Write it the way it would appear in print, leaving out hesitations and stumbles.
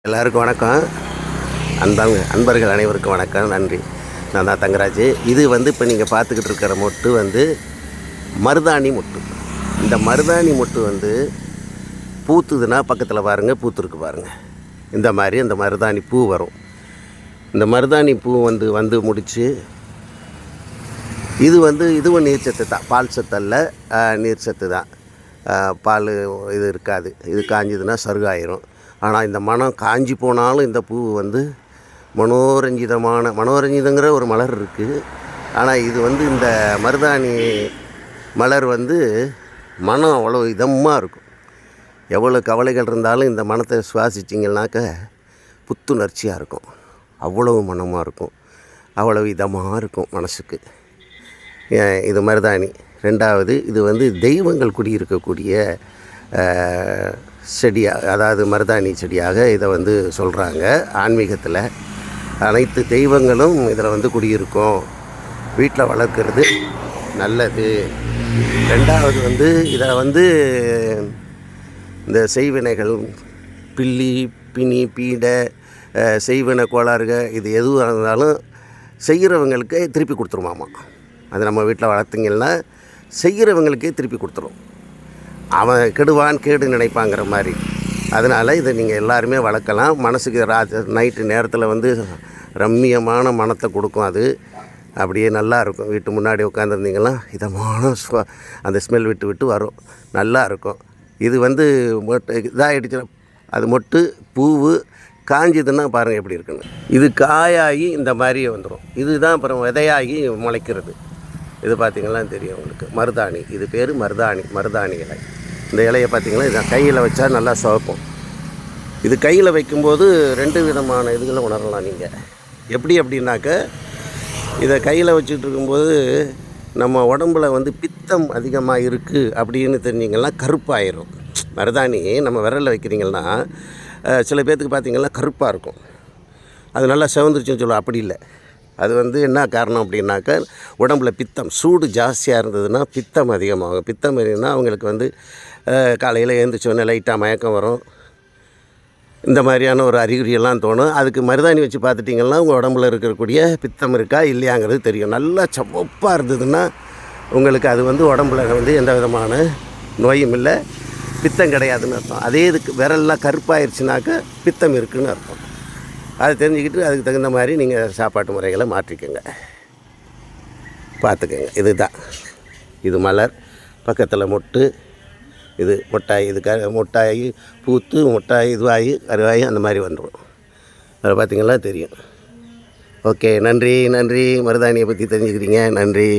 எல்லாருக்கும் வணக்கம். அன்பர்கள் அனைவருக்கும் வணக்கம், நன்றி. நான் தான் தங்கராஜ். இது இப்போ நீங்கள் பார்த்துக்கிட்டு இருக்கிற மொட்டு மருதாணி மொட்டு. இந்த மருதாணி மொட்டு பூத்துதுன்னா பக்கத்தில் பாருங்கள், பூத்துருக்கு பாருங்கள். இந்த மாதிரி அந்த மருதாணி பூ வரும். இந்த மருதாணி பூ வந்து முடித்து இதுவும் நீர் சத்து தான், பால் சத்து அல்ல, நீர் சத்து தான். பால் இது இருக்காது. இது காஞ்சதுன்னா சருகாயிரும். ஆனால் இந்த மனம் காஞ்சி போனாலும் இந்த பூ மனோரஞ்சிதங்கிற ஒரு மலர் இருக்குது. ஆனால் இது இந்த மருதாணி மலர் மனம் அவ்வளோ இதமாக இருக்கும். எவ்வளோ கவலைகள் இருந்தாலும் இந்த மனத்தை சுவாசிச்சிங்கன்னாக்க புத்துணர்ச்சியாக இருக்கும். அவ்வளவு மனமாக இருக்கும், அவ்வளவு இதமாக இருக்கும் மனசுக்கு. இது மருதாணி. ரெண்டாவது, இது தெய்வங்கள் குடியிருக்கக்கூடிய செடியாக, அதாவது மருதாணி செடியாக இதை சொல்கிறாங்க. ஆன்மீகத்தில் அனைத்து தெய்வங்களும் இதில் குடியிருக்கும். வீட்டில் வளர்க்குறது நல்லது. ரெண்டாவது இதை இந்த செய்வினைகள், பில்லி பிணி பீடை, செய்வினை கோளாறுகள், இது எதுவாக இருந்தாலும் செய்கிறவங்களுக்கு திருப்பி கொடுத்துருமாமா. அது நம்ம வீட்டில் வளர்த்திங்கன்னா செய்கிறவங்களுக்கே திருப்பி கொடுத்துரும். அவன் கெடுவான் கேடு நினைப்பாங்கிற மாதிரி. அதனால் இதை நீங்கள் எல்லாருமே வளர்க்கலாம். மனசுக்கு நைட்டு நேரத்தில் ரம்மியமான மனத்தை கொடுக்கும். அது அப்படியே நல்லாயிருக்கும். வீட்டு முன்னாடி உட்காந்துருந்தீங்கன்னா இதமான அந்த ஸ்மெல் விட்டு வரும், நல்லா இருக்கும். இது மொட்டு இதாகிடுச்சு, அது மொட்டு பூவு காஞ்சதுன்னா பாருங்கள் எப்படி இருக்குன்னு. இது காயாகி இந்த மாதிரியே வந்துடும். இதுதான் அப்புறம் விதையாகி முளைக்கிறது. இது பார்த்திங்கன்னா தெரியும் உங்களுக்கு. மருதாணி, இது பேர் மருதாணி இலை. இந்த இலையை பார்த்திங்கன்னா இதை கையில் வச்சா நல்லா சிவக்கும். இது கையில் வைக்கும்போது 2 விதமான இதுகளை உணரலாம் நீங்கள். எப்படி அப்படின்னாக்க, இதை கையில் வச்சுக்கிட்டு இருக்கும்போது நம்ம உடம்புல பித்தம் அதிகமாக இருக்குது அப்படின்னு தெரிஞ்சிங்கன்னா கருப்பாயிரும். மருதாணி நம்ம விரலில் வைக்கிறீங்கன்னா சில பேர்த்துக்கு பார்த்திங்கன்னா கருப்பாக இருக்கும். அது நல்லா சிவந்துருச்சுன்னு சொல்லுவோம். அப்படி இல்லை. அது என்ன காரணம் அப்படின்னாக்க, உடம்புல பித்தம் சூடு ஜாஸ்தியாக இருந்ததுன்னா பித்தம் அதிகமாகும். பித்தம் அதிகம்னா அவங்களுக்கு காலையில் எழுந்திரிச்சோடனே லைட்டாக மயக்கம் வரும். இந்த மாதிரியான ஒரு அறிகுறியெல்லாம் தோணும். அதுக்கு மருதாணி வச்சு பார்த்துட்டிங்கன்னா உங்கள் உடம்புல இருக்கக்கூடிய பித்தம் இருக்கா இல்லையாங்கிறது தெரியும். நல்லா சவப்பாக இருந்ததுன்னா உங்களுக்கு அது உடம்புல எந்த விதமான நோயும் இல்லை, பித்தம் கிடையாதுன்னு அர்த்தம். அதே இதுக்கு விரல்லாம் கருப்பாயிருச்சுனாக்க பித்தம் இருக்குதுன்னு அர்த்தம். அதை தெரிஞ்சுக்கிட்டு அதுக்கு தகுந்த மாதிரி நீங்கள் சாப்பாட்டு முறைகளை மாற்றிக்கோங்க, பார்த்துக்கோங்க. இதுதான் இது மலர். பக்கத்தில் மொட்டு, இது மொட்டாய். இது மொட்டாயி பூத்து மொட்டாய் இதுவாகி கருவாகி அந்த மாதிரி வந்துடும். அதை பார்த்திங்கன்னா தெரியும். ஓகே, நன்றி. மருதாணியை பற்றி தெரிஞ்சுக்கிறீங்க, நன்றி.